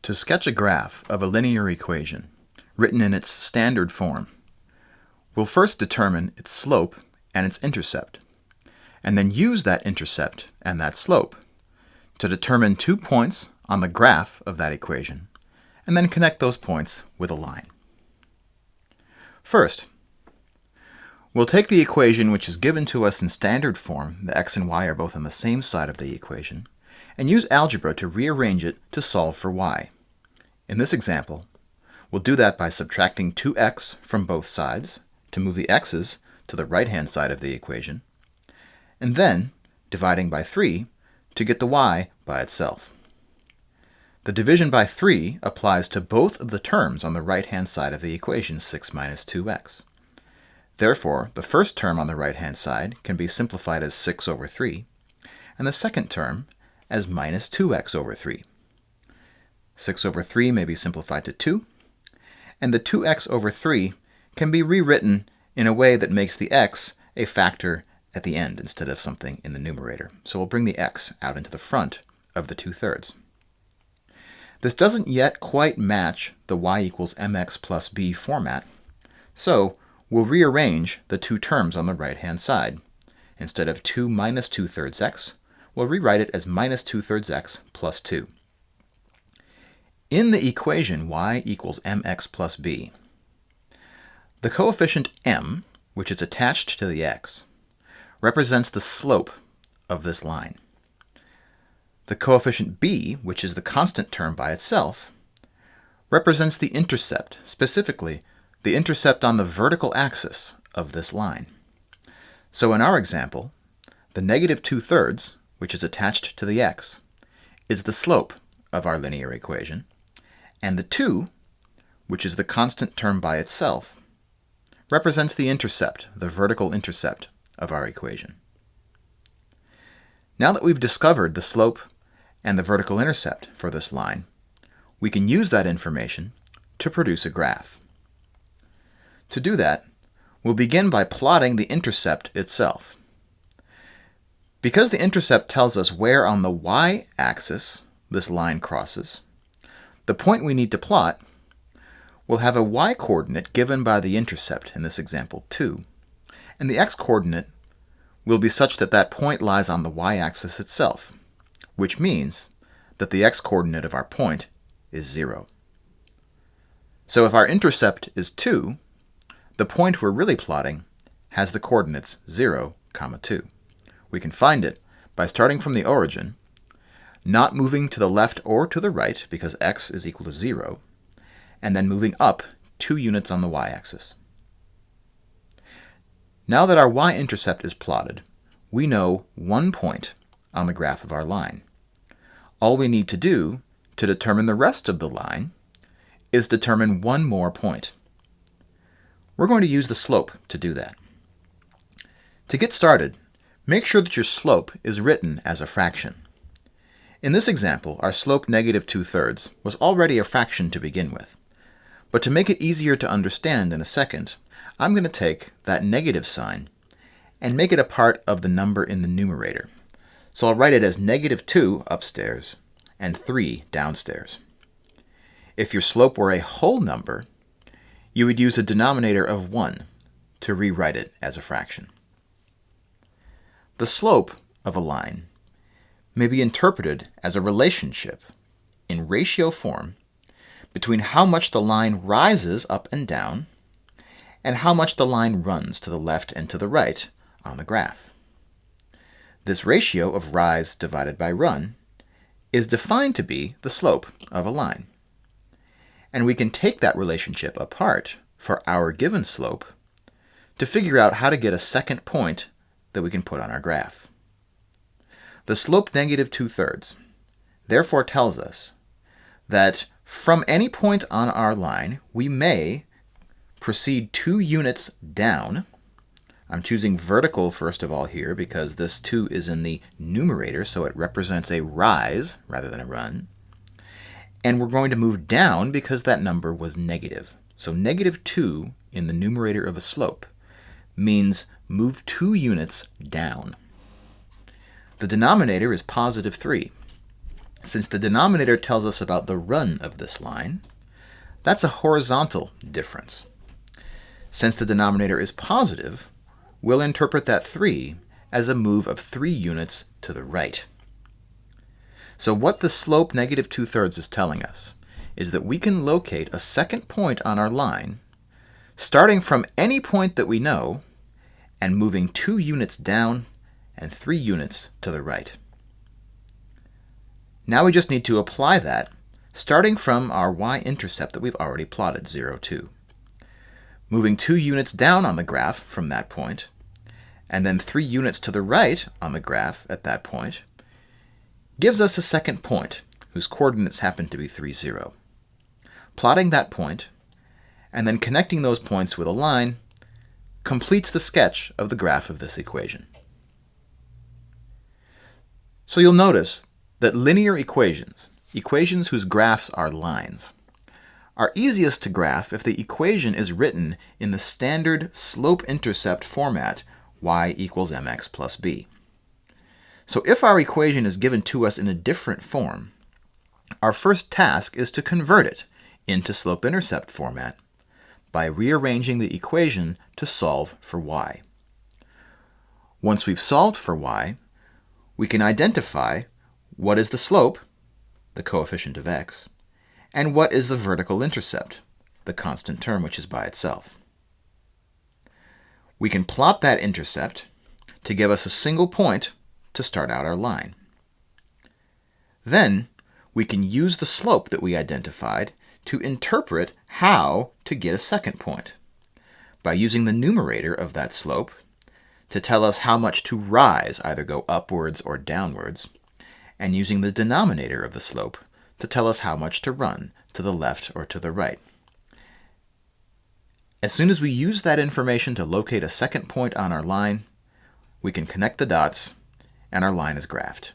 To sketch a graph of a linear equation written in its standard form, we'll first determine its slope and its intercept, and then use that intercept and that slope to determine 2 points on the graph of that equation, and then connect those points with a line. First, we'll take the equation which is given to us in standard form, the x and y are both on the same side of the equation, and use algebra to rearrange it to solve for y. In this example, we'll do that by subtracting 2x from both sides to move the x's to the right-hand side of the equation, and then dividing by 3 to get the y by itself. The division by 3 applies to both of the terms on the right-hand side of the equation, 6 minus 2x. Therefore, the first term on the right-hand side can be simplified as 6 over 3, and the second term as minus 2x over 3. 6 over 3 may be simplified to 2, and the 2x over 3 can be rewritten in a way that makes the x a factor at the end instead of something in the numerator. So we'll bring the x out into the front of the 2/3. This doesn't yet quite match the y equals mx plus b format, so we'll rearrange the two terms on the right-hand side. Instead of 2 minus 2/3 x, we'll rewrite it as minus 2/3 x plus 2. In the equation y equals mx plus b, the coefficient m, which is attached to the x, represents the slope of this line. The coefficient b, which is the constant term by itself, represents the intercept, specifically the intercept on the vertical axis of this line. So in our example, the negative 2/3, which is attached to the x, is the slope of our linear equation, and the 2, which is the constant term by itself, represents the intercept, the vertical intercept of our equation. Now that we've discovered the slope and the vertical intercept for this line, we can use that information to produce a graph. To do that, we'll begin by plotting the intercept itself. Because the intercept tells us where on the y-axis this line crosses, the point we need to plot will have a y-coordinate given by the intercept, in this example 2, and the x-coordinate will be such that that point lies on the y-axis itself, which means that the x-coordinate of our point is 0. So if our intercept is 2, the point we're really plotting has the coordinates 0, 2. We can find it by starting from the origin, not moving to the left or to the right because x is equal to 0, and then moving up 2 units on the y-axis. Now that our y-intercept is plotted, we know 1 point on the graph of our line. All we need to do to determine the rest of the line is determine one more point. We're going to use the slope to do that. To get started, make sure that your slope is written as a fraction. In this example, our slope negative 2/3 was already a fraction to begin with. But to make it easier to understand in a second, I'm going to take that negative sign and make it a part of the number in the numerator. So I'll write it as negative 2 upstairs and 3 downstairs. If your slope were a whole number, you would use a denominator of 1 to rewrite it as a fraction. The slope of a line may be interpreted as a relationship in ratio form between how much the line rises up and down and how much the line runs to the left and to the right on the graph. This ratio of rise divided by run is defined to be the slope of a line. And we can take that relationship apart for our given slope to figure out how to get a second point that we can put on our graph. The slope negative 2/3 therefore tells us that from any point on our line, we may proceed 2 units down. I'm choosing vertical first of all here because this 2 is in the numerator, so it represents a rise rather than a run. And we're going to move down because that number was negative. So negative 2 in the numerator of a slope means move 2 units down. The denominator is positive 3. Since the denominator tells us about the run of this line, that's a horizontal difference. Since the denominator is positive, we'll interpret that 3 as a move of 3 units to the right. So what the slope negative 2/3 is telling us is that we can locate a second point on our line, starting from any point that we know, and moving 2 units down and 3 units to the right. Now we just need to apply that, starting from our y-intercept that we've already plotted, 0, 2. Moving 2 units down on the graph from that point, and then 3 units to the right on the graph at that point, gives us a second point, whose coordinates happen to be 3, 0. Plotting that point, and then connecting those points with a line, completes the sketch of the graph of this equation. So you'll notice that linear equations, equations whose graphs are lines, are easiest to graph if the equation is written in the standard slope-intercept format, y equals mx plus b. So if our equation is given to us in a different form, our first task is to convert it into slope-intercept format by rearranging the equation to solve for y. Once we've solved for y, we can identify what is the slope, the coefficient of x, and what is the vertical intercept, the constant term which is by itself. We can plot that intercept to give us a single point to start out our line. Then we can use the slope that we identified to interpret how to get a second point by using the numerator of that slope to tell us how much to rise, either go upwards or downwards, and using the denominator of the slope to tell us how much to run, to the left or to the right. As soon as we use that information to locate a second point on our line, we can connect the dots, and our line is graphed.